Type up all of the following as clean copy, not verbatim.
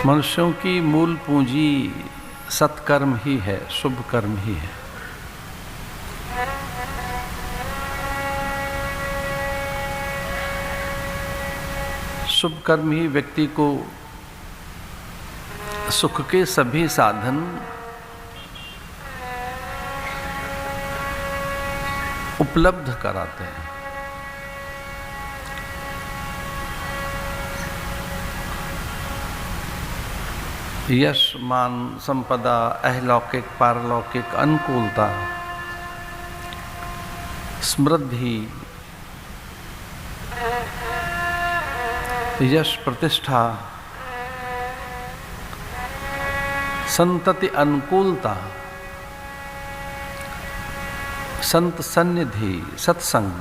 मनुष्यों की मूल पूंजी सत्कर्म ही है, शुभ कर्म ही है। शुभ कर्म ही व्यक्ति को सुख के सभी साधन उपलब्ध कराते हैं। यश, मान, संपदा, अहलौकिक पारलौकिक अनुकूलता, समृद्धि, यश, प्रतिष्ठा, संतति अनुकूलता, संत सन्निधि, सत्संग,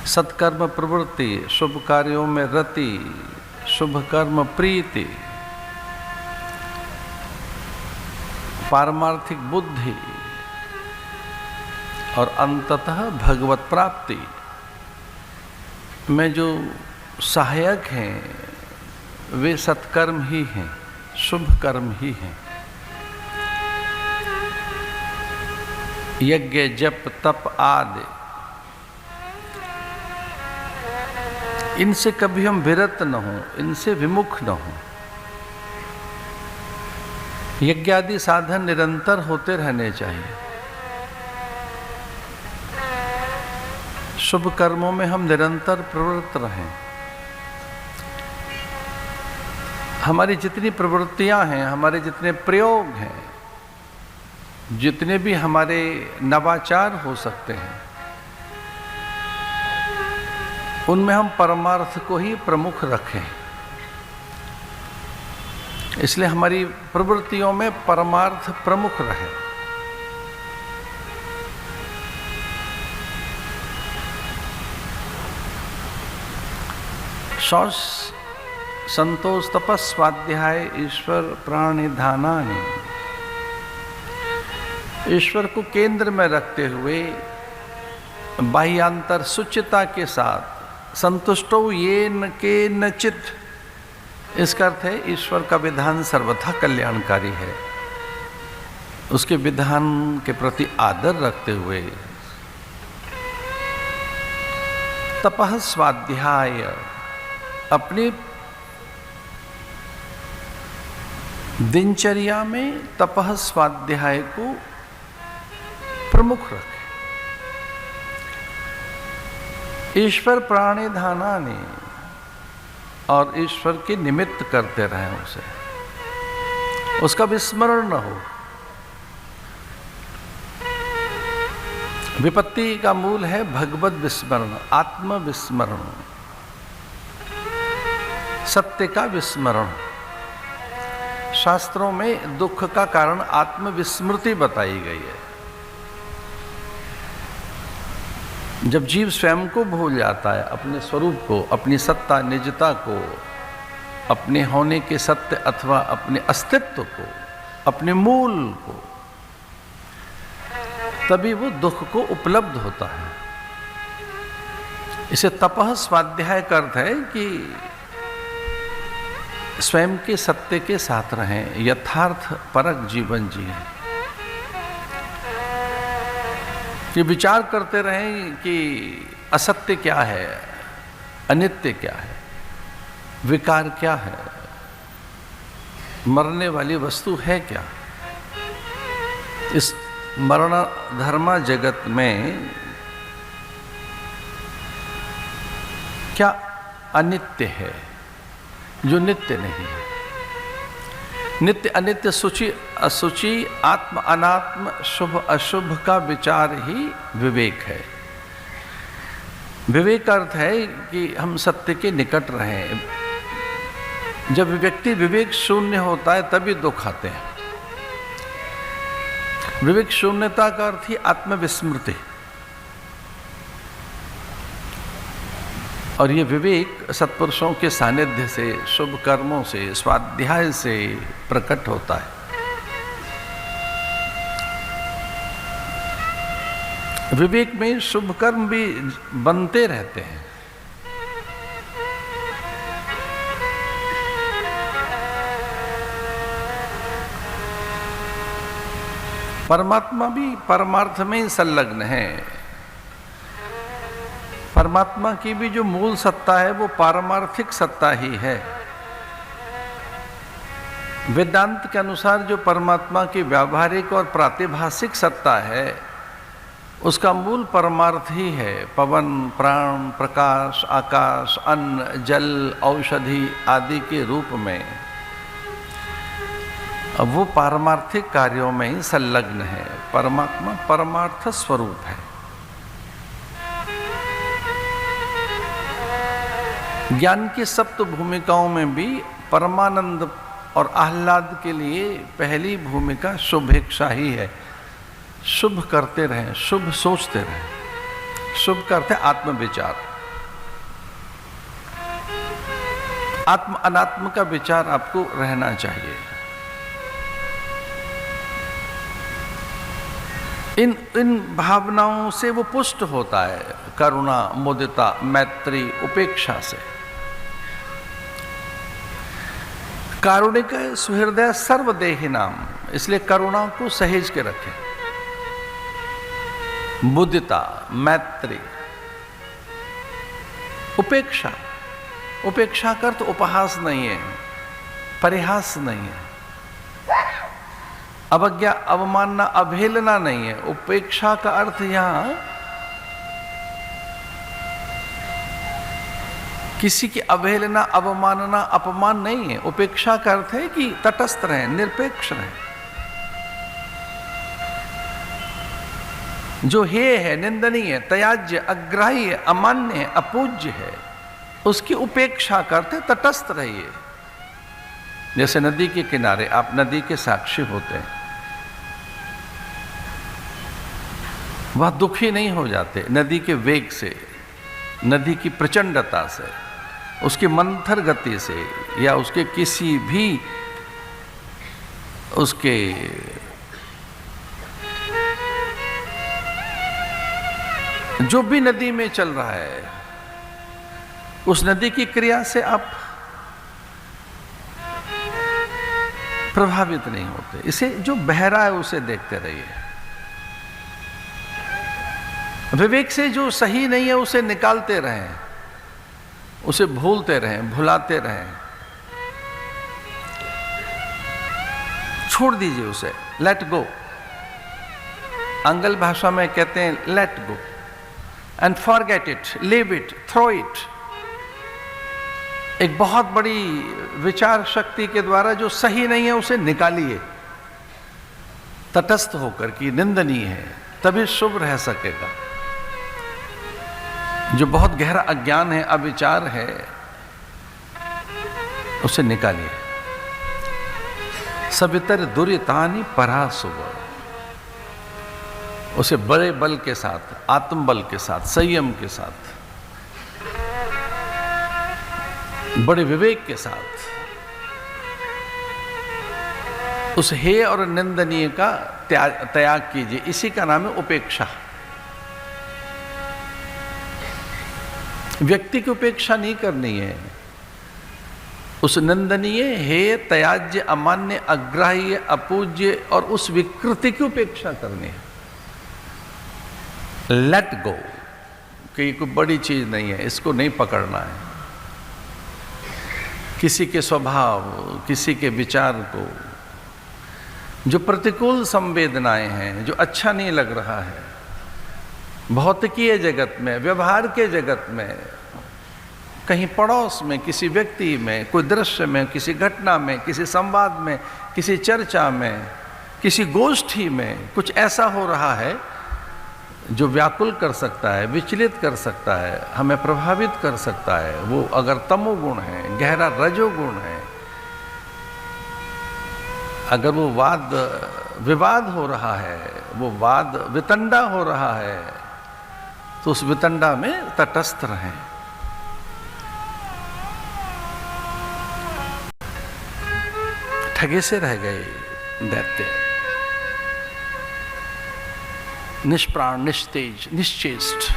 सत्कर्म प्रवृत्ति, शुभ कार्यों में रति, शुभ कर्म प्रीति, पारमार्थिक बुद्धि और अंततः भगवत प्राप्ति में जो सहायक हैं वे सत्कर्म ही हैं, शुभ कर्म ही हैं। यज्ञ, जप, तप आदि इनसे कभी हम विरत न हों, इनसे विमुख न हों। यज्ञ आदि साधन निरंतर होते रहने चाहिए। शुभ कर्मों में हम निरंतर प्रवृत्त रहें। हमारी जितनी प्रवृत्तियां हैं, हमारे जितने प्रयोग हैं, जितने भी हमारे नवाचार हो सकते हैं, उनमें हम परमार्थ को ही प्रमुख रखें। इसलिए हमारी प्रवृत्तियों में परमार्थ प्रमुख रहे। शौच, संतोष, तपस, स्वाध्याय, ईश्वर प्राणिधानानि, ईश्वर को केंद्र में रखते हुए बाह्यांतर सुचिता के साथ संतुष्टो येन केनचित्, इसका अर्थ है ईश्वर का विधान सर्वथा कल्याणकारी है। उसके विधान के प्रति आदर रखते हुए तपः स्वाध्याय, अपनी दिनचर्या में तपः स्वाध्याय को प्रमुख रखें। ईश्वर प्राणिधानानि, और ईश्वर के निमित्त करते रहें उसे, उसका विस्मरण न हो। विपत्ति का मूल है भगवत विस्मरण, आत्म विस्मरण, सत्य का विस्मरण। शास्त्रों में दुख का कारण आत्मविस्मृति बताई गई है। जब जीव स्वयं को भूल जाता है, अपने स्वरूप को, अपनी सत्ता निजता को, अपने होने के सत्य अथवा अपने अस्तित्व को, अपने मूल को, तभी वो दुख को उपलब्ध होता है। इसे तपः स्वाध्याय का अर्थ है कि स्वयं के सत्य के साथ रहें, यथार्थ परक जीवन जिएं। ये विचार करते रहें कि असत्य क्या है, अनित्य क्या है, विकार क्या है, मरने वाली वस्तु है क्या। इस मरण धर्मा जगत में क्या अनित्य है जो नित्य नहीं है। नित्य अनित्य, शुचि असुचि, आत्म अनात्म, शुभ अशुभ का विचार ही विवेक है। विवेक का अर्थ है कि हम सत्य के निकट रहें। जब व्यक्ति विवेक शून्य होता है तभी दुख आते हैं। विवेक शून्यता का अर्थ ही आत्मविस्मृति। और ये विवेक सत्पुरुषों के सानिध्य से, शुभ कर्मों से, स्वाध्याय से प्रकट होता है। विवेक में शुभ कर्म भी बनते रहते हैं। परमात्मा भी परमार्थ में ही संलग्न है। परमात्मा की भी जो मूल सत्ता है वो पारमार्थिक सत्ता ही है। वेदांत के अनुसार जो परमात्मा की व्यावहारिक और प्रातिभासिक सत्ता है उसका मूल परमार्थ ही है पवन, प्राण, प्रकाश, आकाश, अन्न, जल, औषधि आदि के रूप में। अब वो पारमार्थिक कार्यों में ही संलग्न है। परमात्मा परमार्थ स्वरूप है। ज्ञान की सप्त भूमिकाओं में भी परमानंद और आह्लाद के लिए पहली भूमिका शुभेच्छा ही है। शुभ करते रहें, शुभ सोचते रहें। शुभ करते आत्मविचार। आत्म अनात्म का विचार आपको रहना चाहिए। इन भावनाओं से वो पुष्ट होता है, करुणा, मुदिता, मैत्री, उपेक्षा से। कारुणिक सुहृदय सर्वदेहि नाम, इसलिए करुणा को सहेज के रखें। मुदिता, मैत्री, उपेक्षा। उपेक्षा का अर्थ उपहास नहीं है, परिहास नहीं है, अवज्ञा, अवमानना, अवहेलना नहीं है। उपेक्षा का अर्थ यहां किसी की अवहेलना, अवमानना, अपमान नहीं है। उपेक्षा का अर्थ है कि तटस्थ रहें, निरपेक्ष रहें। जो हेय है, निंदनीय, त्याज्य, अग्राह्य, अमान्य है, अपूज्य है, उसकी उपेक्षा करते तटस्थ रहिए। जैसे नदी के किनारे आप नदी के साक्षी होते हैं, वह दुखी नहीं हो जाते नदी के वेग से, नदी की प्रचंडता से, उसकी मंथर गति से, या उसके किसी भी उसके जो भी नदी में चल रहा है उस नदी की क्रिया से आप प्रभावित नहीं होते। इसे जो बह रहा है उसे देखते रहिए। विवेक से जो सही नहीं है उसे निकालते रहें, उसे भूलते रहें, भुलाते रहें, छोड़ दीजिए उसे। Let go. आंग्ल भाषा में कहते हैं let go and forget it, leave it, throw it. एक बहुत बड़ी विचार शक्ति के द्वारा जो सही नहीं है उसे निकालिए, तटस्थ होकर कि निंदनीय है, तभी शुभ रह सकेगा। जो बहुत गहरा अज्ञान है, अविचार है, उसे निकालिए। सवितर दुरितानि परासुव, उसे बड़े बल के साथ, आत्मबल के साथ, संयम के साथ, बड़े विवेक के साथ उस हेय और निंदनीय का त्याग कीजिए। इसी का नाम है उपेक्षा। व्यक्ति की उपेक्षा नहीं करनी है, उस निंदनीय, हेय, त्याज्य, अमान्य, अग्राह्य, अपूज्य और उस विकृति की उपेक्षा करनी है। लेट गो, कि ये कोई बड़ी चीज नहीं है, इसको नहीं पकड़ना है। किसी के स्वभाव, किसी के विचार को, जो प्रतिकूल संवेदनाएं हैं, जो अच्छा नहीं लग रहा है, भौतिकीय जगत में, व्यवहार के जगत में, कहीं पड़ोस में, किसी व्यक्ति में, कोई दृश्य में, किसी घटना में, किसी संवाद में, किसी चर्चा में, किसी गोष्ठी में कुछ ऐसा हो रहा है जो व्याकुल कर सकता है, विचलित कर सकता है, हमें प्रभावित कर सकता है। वो अगर तमोगुण है, गहरा रजोगुण है, अगर वो वाद विवाद हो रहा है, वो वाद वितंडा हो रहा है, तो उस वितंडा में तटस्थ रहें। ठगे से रह गए दैत्य, निष्प्राण, निस्तेज, निश्चेष्ट,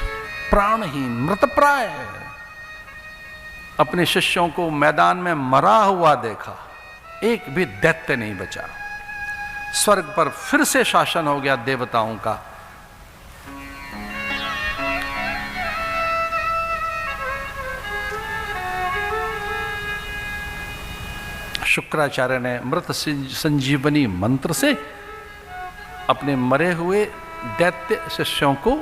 प्राणहीन, मृतप्राय। अपने शिष्यों को मैदान में मरा हुआ देखा, एक भी दैत्य नहीं बचा। स्वर्ग पर फिर से शासन हो गया देवताओं का। शुक्राचार्य ने मृत संजीवनी मंत्र से अपने मरे हुए दैत्य शिष्यों को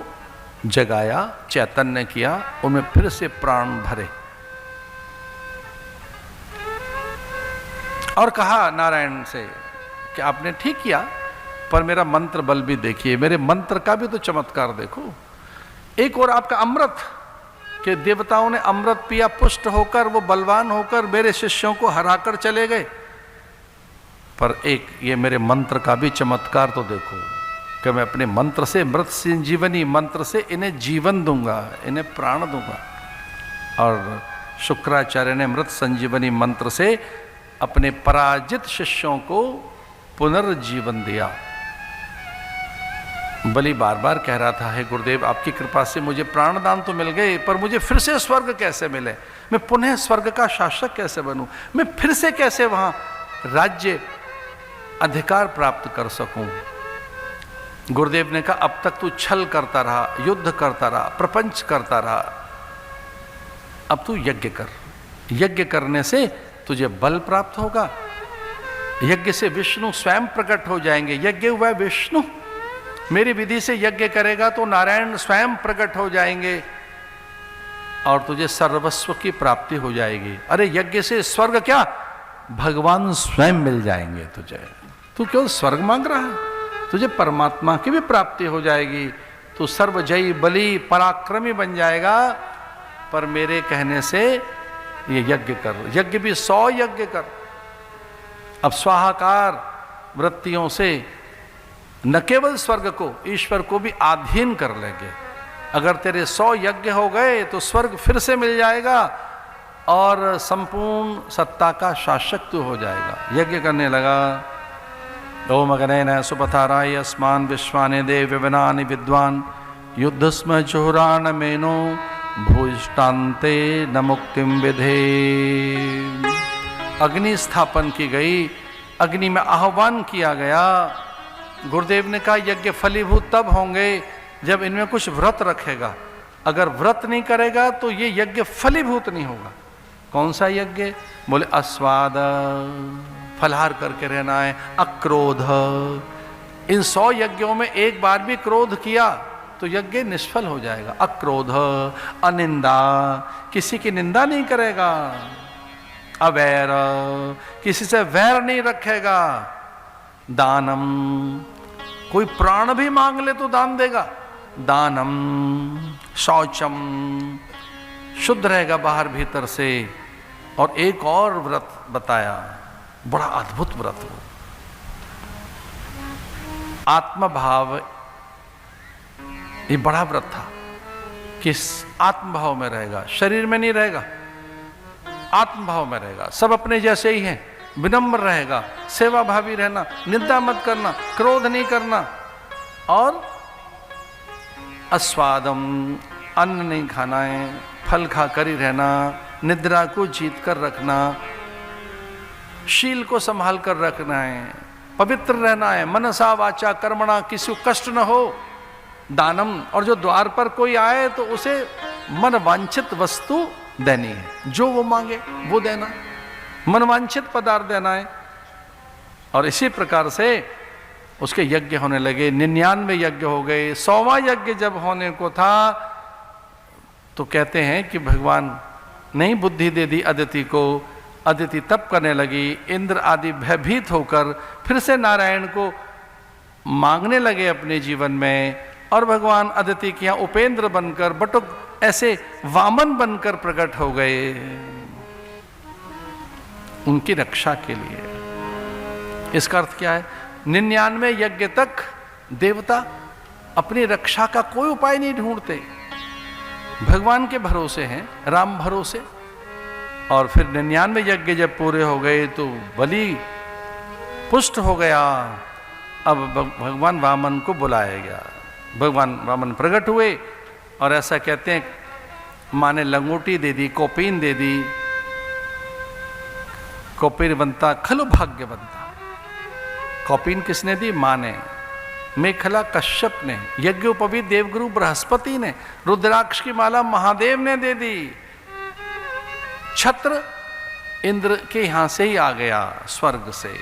जगाया, चैतन्य किया, उनमें फिर से प्राण भरे और कहा नारायण से कि आपने ठीक किया, पर मेरा मंत्र बल भी देखिए, मेरे मंत्र का भी तो चमत्कार देखो। एक और आपका अमृत, कि देवताओं ने अमृत पिया, पुष्ट होकर वो बलवान होकर मेरे शिष्यों को हराकर चले गए, पर एक ये मेरे मंत्र का भी चमत्कार तो देखो कि मैं अपने मंत्र से, मृत संजीवनी मंत्र से इन्हें जीवन दूंगा, इन्हें प्राण दूंगा। और शुक्राचार्य ने मृत संजीवनी मंत्र से अपने पराजित शिष्यों को पुनर्जीवन दिया। बलि बार बार कह रहा था, हे गुरुदेव आपकी कृपा से मुझे प्राणदान तो मिल गए, पर मुझे फिर से स्वर्ग कैसे मिले, मैं पुनः स्वर्ग का शासक कैसे बनूं, मैं फिर से कैसे वहां राज्य अधिकार प्राप्त कर सकूं। गुरुदेव ने कहा, अब तक तू छल करता रहा, युद्ध करता रहा, प्रपंच करता रहा, अब तू यज्ञ कर। यज्ञ करने से तुझे बल प्राप्त होगा, यज्ञ से विष्णु स्वयं प्रकट हो जाएंगे। यज्ञ हुआ विष्णु, मेरी विधि से यज्ञ करेगा तो नारायण स्वयं प्रकट हो जाएंगे और तुझे सर्वस्व की प्राप्ति हो जाएगी। अरे यज्ञ से स्वर्ग क्या, भगवान स्वयं मिल जाएंगे तुझे। तू क्यों स्वर्ग मांग रहा है, तुझे परमात्मा की भी प्राप्ति हो जाएगी, तू सर्वजयी बली पराक्रमी बन जाएगा। पर मेरे कहने से ये यज्ञ कर, यज्ञ भी 100 यज्ञ कर। अब स्वाहाकार वृत्तियों से न केवल स्वर्ग को, ईश्वर को भी आधीन कर लेंगे। अगर तेरे 100 यज्ञ हो गए तो स्वर्ग फिर से मिल जाएगा और संपूर्ण सत्ता का शासक तू हो जाएगा। यज्ञ करने लगा। ओम अग्नेन सुपथाराय अस्मान विश्वानि देव विनानि विद्वान युद्धस्म जोहरान मेनो भूष्टान्ते न मुक्तिम विधे। अग्नि स्थापन की गई, अग्नि में आह्वान किया गया। गुरुदेव ने कहा यज्ञ फलीभूत तब होंगे जब इनमें कुछ व्रत रखेगा, अगर व्रत नहीं करेगा तो ये यज्ञ फलीभूत नहीं होगा। कौन सा यज्ञ? बोले अस्वाद, फलहार करके रहना है, अक्रोध। इन 100 यज्ञों में एक बार भी क्रोध किया तो यज्ञ निष्फल हो जाएगा। अक्रोध, अनिंदा, किसी की निंदा नहीं करेगा, अवैर, किसी से वैर नहीं रखेगा, दानम, कोई प्राण भी मांग ले तो दान देगा, दानम, शौचम, शुद्ध रहेगा बाहर भीतर से। और एक और व्रत बताया, बड़ा अद्भुत व्रत हो, आत्मभाव। ये बड़ा व्रत था कि आत्मभाव में रहेगा, शरीर में नहीं रहेगा, आत्मभाव में रहेगा। सब अपने जैसे ही हैं, विनम्र रहेगा, सेवा भावी रहना, निंदा मत करना, क्रोध नहीं करना, और अस्वादम, अन्न नहीं खाना है, फल खाकर ही रहना, निद्रा को जीत कर रखना, शील को संभाल कर रखना है, पवित्र रहना है, मनसा वाचा कर्मणा, किसी को कष्ट न हो। दानम, और जो द्वार पर कोई आए तो उसे मन वांछित वस्तु देनी है, जो वो मांगे वो देना, मनवांछित पदार्थ देना है। और इसी प्रकार से उसके यज्ञ होने लगे। 99 यज्ञ हो गए। 100वां यज्ञ जब होने को था तो कहते हैं कि भगवान नहीं बुद्धि दे दी अदिति को। अदिति तप करने लगी, इंद्र आदि भयभीत होकर फिर से नारायण को मांगने लगे अपने जीवन में। और भगवान अदिति के यहाँ उपेंद्र बनकर, बटुक ऐसे वामन बनकर प्रकट हो गए उनकी रक्षा के लिए। इसका अर्थ क्या है? 99 यज्ञ तक देवता अपनी रक्षा का कोई उपाय नहीं ढूंढते, भगवान के भरोसे हैं, राम भरोसे। और फिर 99 यज्ञ जब पूरे हो गए तो बलि पुष्ट हो गया। अब भगवान वामन को बुलाया गया। भगवान वामन प्रकट हुए और ऐसा कहते हैं माँ ने लंगोटी दे दी, कौपीन दे दी। कौपीन बनता खलु भाग्य बनता, कौपीन किसने दी? माँ ने। मेखला कश्यप ने, यज्ञोपवीत देवगुरु बृहस्पति ने, रुद्राक्ष की माला महादेव ने दे दी। छत्र इंद्र के यहां से ही आ गया, स्वर्ग से।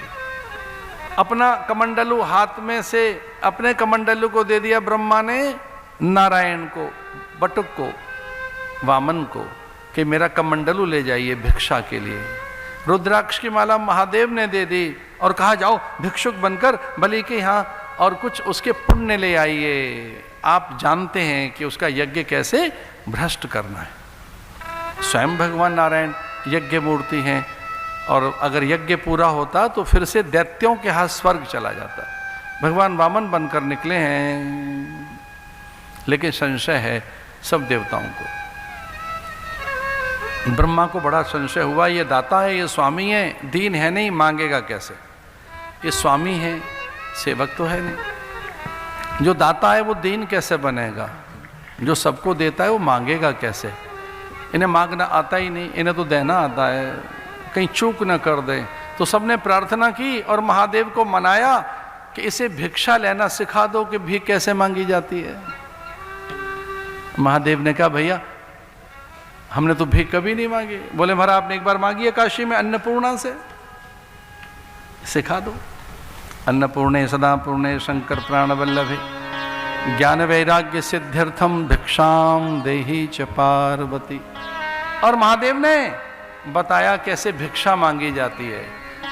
अपना कमंडलू हाथ में से अपने कमंडलू को दे दिया ब्रह्मा ने नारायण को, बटुक को, वामन को, कि मेरा कमंडलू ले जाइए भिक्षा के लिए। रुद्राक्ष की माला महादेव ने दे दी और कहा जाओ भिक्षुक बनकर बलि के यहाँ और कुछ उसके पुण्य ले आइए। आप जानते हैं कि उसका यज्ञ कैसे भ्रष्ट करना है। स्वयं भगवान नारायण यज्ञ मूर्ति हैं और अगर यज्ञ पूरा होता तो फिर से दैत्यों के हाथ स्वर्ग चला जाता। भगवान वामन बनकर निकले हैं, लेकिन संशय है सब देवताओं को। ब्रह्मा को बड़ा संशय हुआ, ये दाता है, ये स्वामी है, दीन है नहीं, मांगेगा कैसे? ये स्वामी है, सेवक तो है नहीं। जो दाता है वो दीन कैसे बनेगा? जो सबको देता है वो मांगेगा कैसे? इन्हें मांगना आता ही नहीं, इन्हें तो देना आता है, कहीं चूक न कर दे। तो सबने प्रार्थना की और महादेव को मनाया कि इसे भिक्षा लेना सिखा दो कि भीख कैसे मांगी जाती है। महादेव ने कहा भैया हमने तो भीख कभी नहीं मांगी। बोले महाराज आपने एक बार मांगी है काशी में अन्नपूर्णा से, सिखा दो। अन्नपूर्णे सदा पूर्णे शंकर प्राण वल्लभे ज्ञान वैराग्य सिद्ध्यर्थम भिक्षाम देहि च पार्वती। और महादेव ने बताया कैसे भिक्षा मांगी जाती है।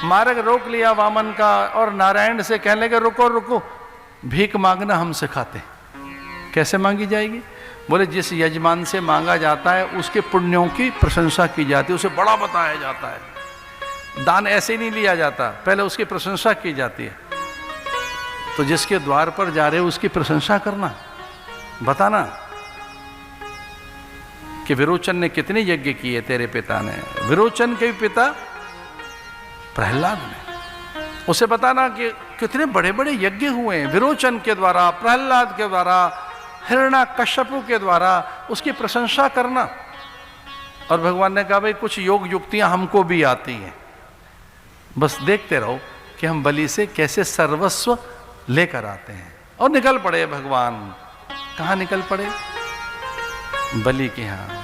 मार्ग रोक लिया वामन का और नारायण से कहने लगे रुको रुको, भीख मांगना हम सिखाते। कैसे मांगी जाएगी? बोले जिस यजमान से मांगा जाता है उसके पुण्यों की प्रशंसा की जाती है, उसे बड़ा बताया जाता है। दान ऐसे नहीं लिया जाता, पहले उसकी प्रशंसा की जाती है। तो जिसके द्वार पर जा रहे हो उसकी प्रशंसा करना, बताना कि विरोचन ने कितने यज्ञ किए तेरे पिता ने। विरोचन के पिता प्रहलाद ने, उसे बताना कि कितने बड़े बड़े यज्ञ हुए हैं विरोचन के द्वारा, प्रहलाद के द्वारा, हिरण्याकश्यपु के द्वारा, उसकी प्रशंसा करना। और भगवान ने कहा भाई कुछ योग युक्तियां हमको भी आती हैं, बस देखते रहो कि हम बलि से कैसे सर्वस्व लेकर आते हैं। और निकल पड़े भगवान। कहाँ निकल पड़े? बलि के यहाँ।